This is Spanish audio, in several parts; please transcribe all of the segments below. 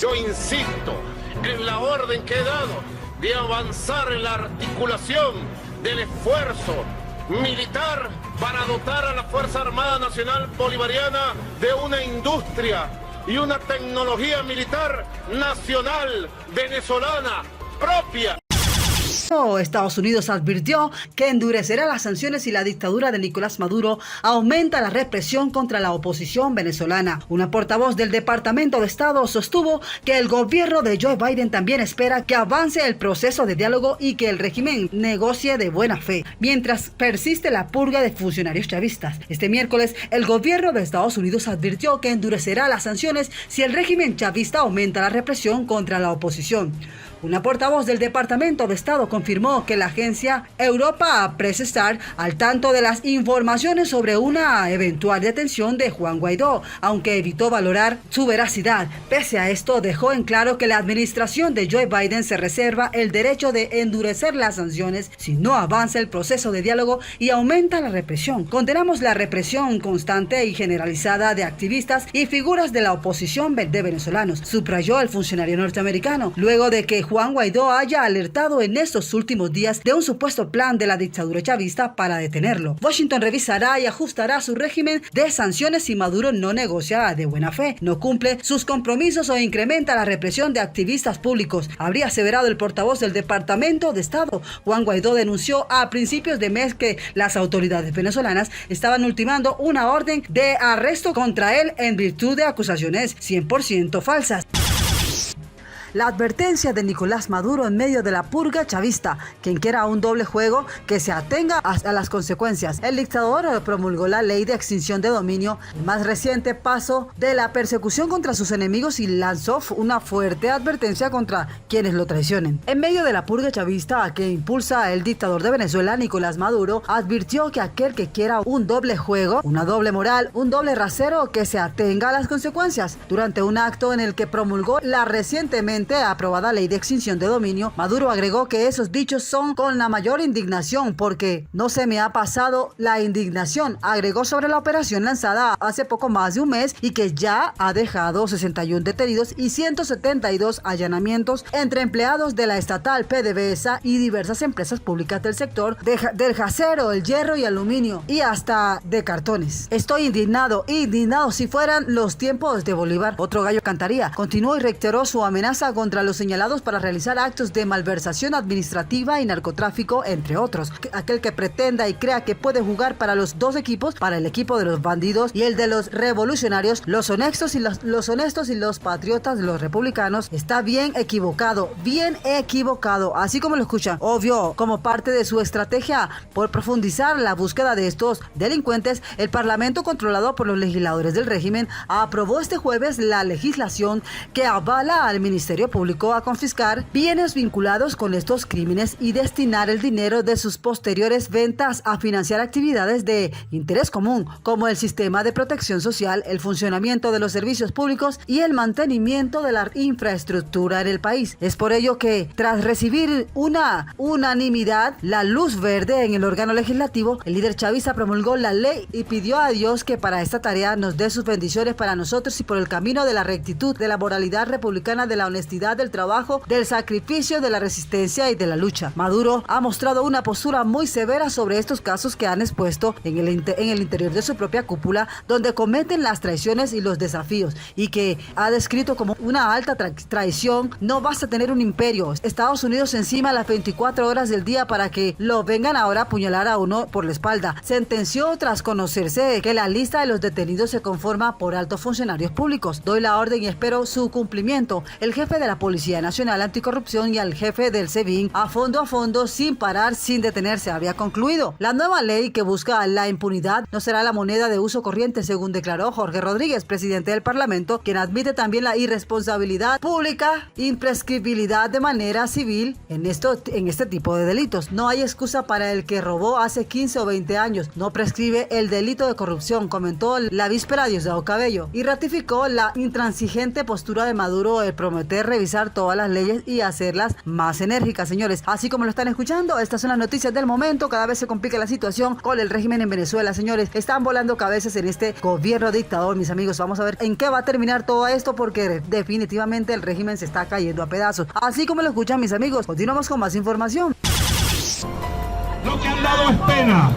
Yo insisto en la orden que he dado de avanzar en la articulación del esfuerzo militar para dotar a la Fuerza Armada Nacional Bolivariana de una industria y una tecnología militar nacional venezolana propia. Estados Unidos advirtió que endurecerá las sanciones si la dictadura de Nicolás Maduro aumenta la represión contra la oposición venezolana. Una portavoz del Departamento de Estado sostuvo que el gobierno de Joe Biden también espera que avance el proceso de diálogo y que el régimen negocie de buena fe, mientras persiste la purga de funcionarios chavistas. Este miércoles, el gobierno de Estados Unidos advirtió que endurecerá las sanciones si el régimen chavista aumenta la represión contra la oposición. Una portavoz del Departamento de Estado confirmó que la agencia Europa Press está al tanto de las informaciones sobre una eventual detención de Juan Guaidó, aunque evitó valorar su veracidad. Pese a esto, dejó en claro que la administración de Joe Biden se reserva el derecho de endurecer las sanciones si no avanza el proceso de diálogo y aumenta la represión. Condenamos la represión constante y generalizada de activistas y figuras de la oposición de venezolanos, subrayó el funcionario norteamericano, luego de que Juan Guaidó haya alertado en estos últimos días de un supuesto plan de la dictadura chavista para detenerlo. Washington revisará y ajustará su régimen de sanciones si Maduro no negocia de buena fe, no cumple sus compromisos o incrementa la represión de activistas públicos, habría aseverado el portavoz del Departamento de Estado. Juan Guaidó denunció a principios de mes que las autoridades venezolanas estaban ultimando una orden de arresto contra él en virtud de acusaciones 100% falsas. La advertencia de Nicolás Maduro en medio de la purga chavista: quien quiera un doble juego, que se atenga a las consecuencias. El dictador promulgó la ley de extinción de dominio, el más reciente paso de la persecución contra sus enemigos, y lanzó una fuerte advertencia contra quienes lo traicionen. En medio de la purga chavista que impulsa el dictador de Venezuela, Nicolás Maduro advirtió que aquel que quiera un doble juego, una doble moral, un doble rasero, que se atenga a las consecuencias. Durante un acto en el que promulgó la recientemente aprobada ley de extinción de dominio, Maduro agregó que esos dichos son con la mayor indignación porque no se me ha pasado la indignación. Agregó sobre la operación lanzada hace poco más de un mes y que ya ha dejado 61 detenidos y 172 allanamientos entre empleados de la estatal PDVSA y diversas empresas públicas del sector del acero, el hierro y aluminio, y hasta de cartones. Estoy indignado si fueran los tiempos de Bolívar, otro gallo cantaría. Continuó y reiteró su amenaza contra los señalados para realizar actos de malversación administrativa y narcotráfico, entre otros. Aquel que pretenda y crea que puede jugar para los dos equipos, para el equipo de los bandidos y el de los revolucionarios, los honestos y los patriotas, los republicanos, está bien equivocado, así como lo escuchan. Obvio, como parte de su estrategia por profundizar la búsqueda de estos delincuentes, el Parlamento, controlado por los legisladores del régimen, aprobó este jueves la legislación que avala al Ministerio Público a confiscar bienes vinculados con estos crímenes y destinar el dinero de sus posteriores ventas a financiar actividades de interés común, como el sistema de protección social, el funcionamiento de los servicios públicos y el mantenimiento de la infraestructura en el país. Es por ello que, tras recibir una unanimidad, la luz verde en el órgano legislativo, el líder chavista promulgó la ley y pidió a Dios que para esta tarea nos dé sus bendiciones para nosotros y por el camino de la rectitud, de la moralidad republicana, de la honestidad, del trabajo, del sacrificio, de la resistencia y de la lucha. Maduro ha mostrado una postura muy severa sobre estos casos que han expuesto en el interior de su propia cúpula, donde cometen las traiciones y los desafíos, y que ha descrito como una alta traición. No basta tener un imperio, Estados Unidos encima las 24 horas del día para que lo vengan ahora a apuñalar a uno por la espalda. Sentenció tras conocerse que la lista de los detenidos se conforma por altos funcionarios públicos. Doy la orden y espero su cumplimiento. El jefe de la Policía Nacional Anticorrupción y al jefe del SEBIN a fondo, sin parar, sin detenerse, había concluido. La nueva ley que busca la impunidad no será la moneda de uso corriente, según declaró Jorge Rodríguez, presidente del Parlamento, quien admite también la irresponsabilidad pública, imprescriptibilidad de manera civil en este tipo de delitos. No hay excusa para el que robó hace 15 o 20 años. No prescribe el delito de corrupción, comentó la víspera Diosdado Cabello, y ratificó la intransigente postura de Maduro, el prometer revisar todas las leyes y hacerlas más enérgicas, señores. Así como lo están escuchando, estas son las noticias del momento. Cada vez se complica la situación con el régimen en Venezuela, señores. Están volando cabezas en este gobierno dictador, mis amigos. Vamos a ver en qué va a terminar todo esto, porque definitivamente el régimen se está cayendo a pedazos. Así como lo escuchan, mis amigos, continuamos con más información. Lo que han dado es pena,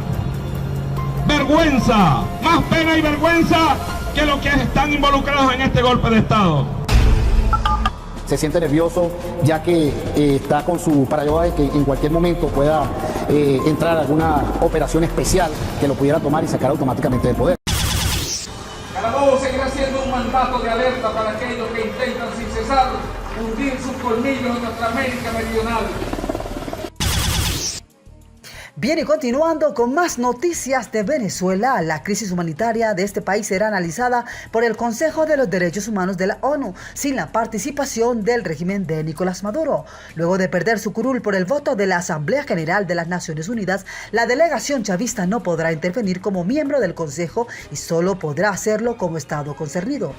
vergüenza, más pena y vergüenza que lo que están involucrados en este golpe de Estado. Se siente nervioso ya que está con su paraguas que en cualquier momento pueda entrar alguna operación especial que lo pudiera tomar y sacar automáticamente del poder. Carabobo seguirá siendo un mandato de alerta para aquellos que intentan sin cesar hundir sus colmillos en nuestra América meridional. Bien, y continuando con más noticias de Venezuela, la crisis humanitaria de este país será analizada por el Consejo de los Derechos Humanos de la ONU, sin la participación del régimen de Nicolás Maduro. Luego de perder su curul por el voto de la Asamblea General de las Naciones Unidas, la delegación chavista no podrá intervenir como miembro del Consejo y solo podrá hacerlo como Estado concernido.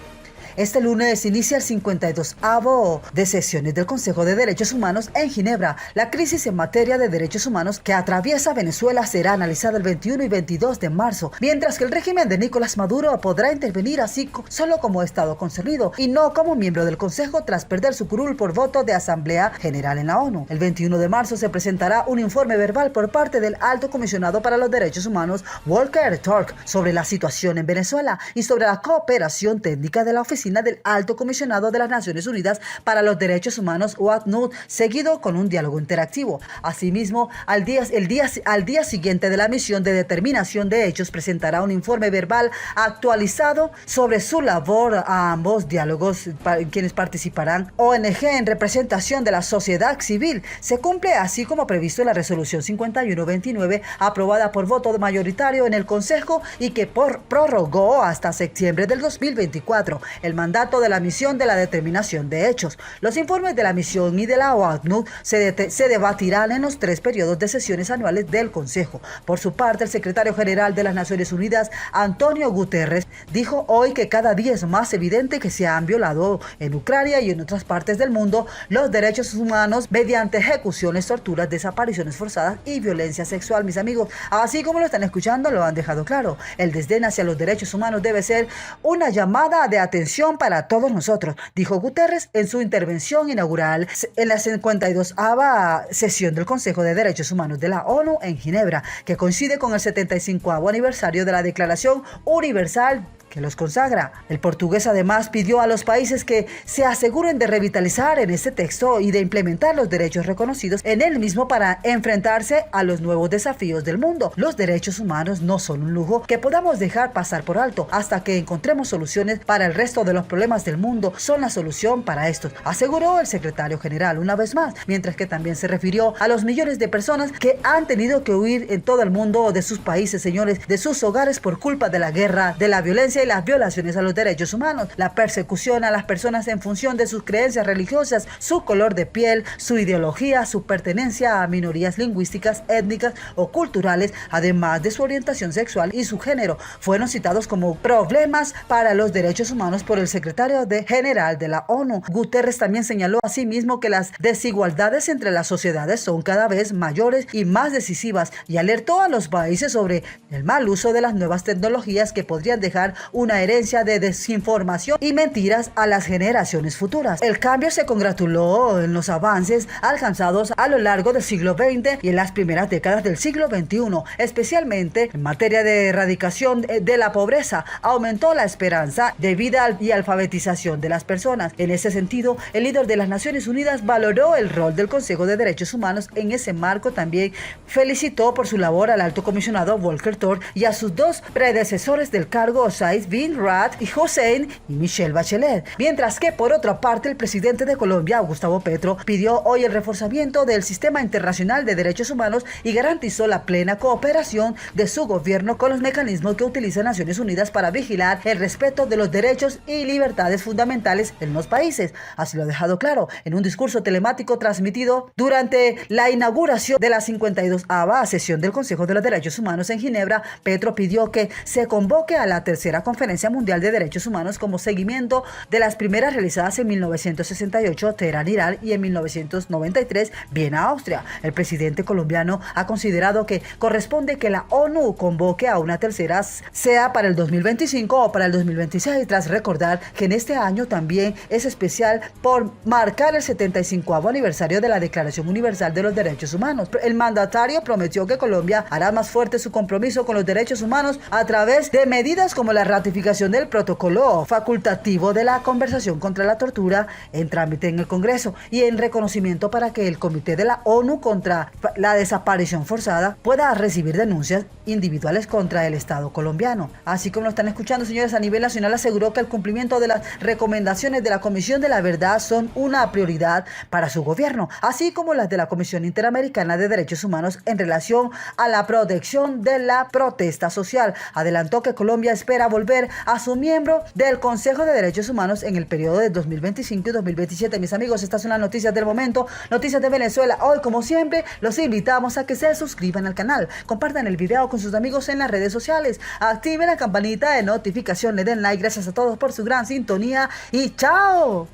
Este lunes inicia el 52º de sesiones del Consejo de Derechos Humanos en Ginebra. La crisis en materia de derechos humanos que atraviesa Venezuela será analizada el 21 y 22 de marzo, mientras que el régimen de Nicolás Maduro podrá intervenir así solo como Estado concernido y no como miembro del Consejo tras perder su curul por voto de Asamblea General en la ONU. El 21 de marzo se presentará un informe verbal por parte del Alto Comisionado para los Derechos Humanos, Volker Turk, sobre la situación en Venezuela y sobre la cooperación técnica de la Oficina del Alto Comisionado de las Naciones Unidas para los Derechos Humanos, OACNUD, seguido con un diálogo interactivo. Asimismo, al día siguiente de la misión de determinación de hechos, presentará un informe verbal actualizado sobre su labor a ambos diálogos, quienes participarán ONG en representación de la sociedad civil. Se cumple así como previsto en la resolución 5129, aprobada por voto mayoritario en el Consejo y que prorrogó hasta septiembre del 2024 el mandato de la misión de la determinación de hechos. Los informes de la misión y de la OACNUD se debatirán en los 3 periodos de sesiones anuales del Consejo. Por su parte, el secretario general de las Naciones Unidas, Antonio Guterres, dijo hoy que cada día es más evidente que se han violado en Ucrania y en otras partes del mundo los derechos humanos mediante ejecuciones, torturas, desapariciones forzadas y violencia sexual, mis amigos. Así como lo están escuchando, lo han dejado claro. El desdén hacia los derechos humanos debe ser una llamada de atención para todos nosotros, dijo Guterres en su intervención inaugural en la 52ª sesión del Consejo de Derechos Humanos de la ONU en Ginebra, que coincide con el 75º aniversario de la Declaración Universal que los consagra. El portugués además pidió a los países que se aseguren de revitalizar en este texto y de implementar los derechos reconocidos en él mismo para enfrentarse a los nuevos desafíos del mundo. Los derechos humanos no son un lujo que podamos dejar pasar por alto. Hasta que encontremos soluciones para el resto de los problemas del mundo, son la solución para estos, aseguró el secretario general una vez más, mientras que también se refirió a los millones de personas que han tenido que huir en todo el mundo de sus países, señores, de sus hogares por culpa de la guerra, de la violencia y las violaciones a los derechos humanos, la persecución a las personas en función de sus creencias religiosas, su color de piel, su ideología, su pertenencia a minorías lingüísticas, étnicas o culturales, además de su orientación sexual y su género, fueron citados como problemas para los derechos humanos por el secretario general de la ONU. Guterres también señaló asimismo que las desigualdades entre las sociedades son cada vez mayores y más decisivas y alertó a los países sobre el mal uso de las nuevas tecnologías que podrían dejar una herencia de desinformación y mentiras a las generaciones futuras. El cambio se congratuló en los avances alcanzados a lo largo del siglo XX y en las primeras décadas del siglo XXI, especialmente en materia de erradicación de la pobreza. Aumentó la esperanza de vida y alfabetización de las personas. En ese sentido, el líder de las Naciones Unidas valoró el rol del Consejo de Derechos Humanos en ese marco. También felicitó por su labor al alto comisionado Volker Turk y a sus 2 predecesores del cargo, Said bin Rad y Hossein y Michelle Bachelet. Mientras que por otra parte, el presidente de Colombia, Gustavo Petro, pidió hoy el reforzamiento del sistema internacional de derechos humanos y garantizó la plena cooperación de su gobierno con los mecanismos que utiliza Naciones Unidas para vigilar el respeto de los derechos y libertades fundamentales en los países. Así lo ha dejado claro en un discurso telemático transmitido durante la inauguración de la 52ª sesión del Consejo de los Derechos Humanos en Ginebra. Petro pidió que se convoque a la tercera Conferencia Mundial de Derechos Humanos como seguimiento de las primeras realizadas en 1968, Teherán, Irán, y en 1993, Viena, Austria. El presidente colombiano ha considerado que corresponde que la ONU convoque a una tercera, sea para el 2025 o para el 2026, tras recordar que en este año también es especial por marcar el 75º aniversario de la Declaración Universal de los Derechos Humanos. El mandatario prometió que Colombia hará más fuerte su compromiso con los derechos humanos a través de medidas como la ratificación del protocolo facultativo de la conversación contra la tortura en trámite en el Congreso y en reconocimiento para que el Comité de la ONU contra la desaparición forzada pueda recibir denuncias individuales contra el Estado colombiano. Así como lo están escuchando, señores, a nivel nacional aseguró que el cumplimiento de las recomendaciones de la Comisión de la Verdad son una prioridad para su gobierno, así como las de la Comisión Interamericana de Derechos Humanos en relación a la protección de la protesta social. Adelantó que Colombia espera volver a su miembro del Consejo de Derechos Humanos en el periodo de 2025 y 2027. Mis amigos, estas son las noticias del momento, noticias de Venezuela. Hoy, como siempre, los invitamos a que se suscriban al canal, compartan el video con sus amigos en las redes sociales, activen la campanita de notificación, le den like. Gracias a todos por su gran sintonía y ¡chao!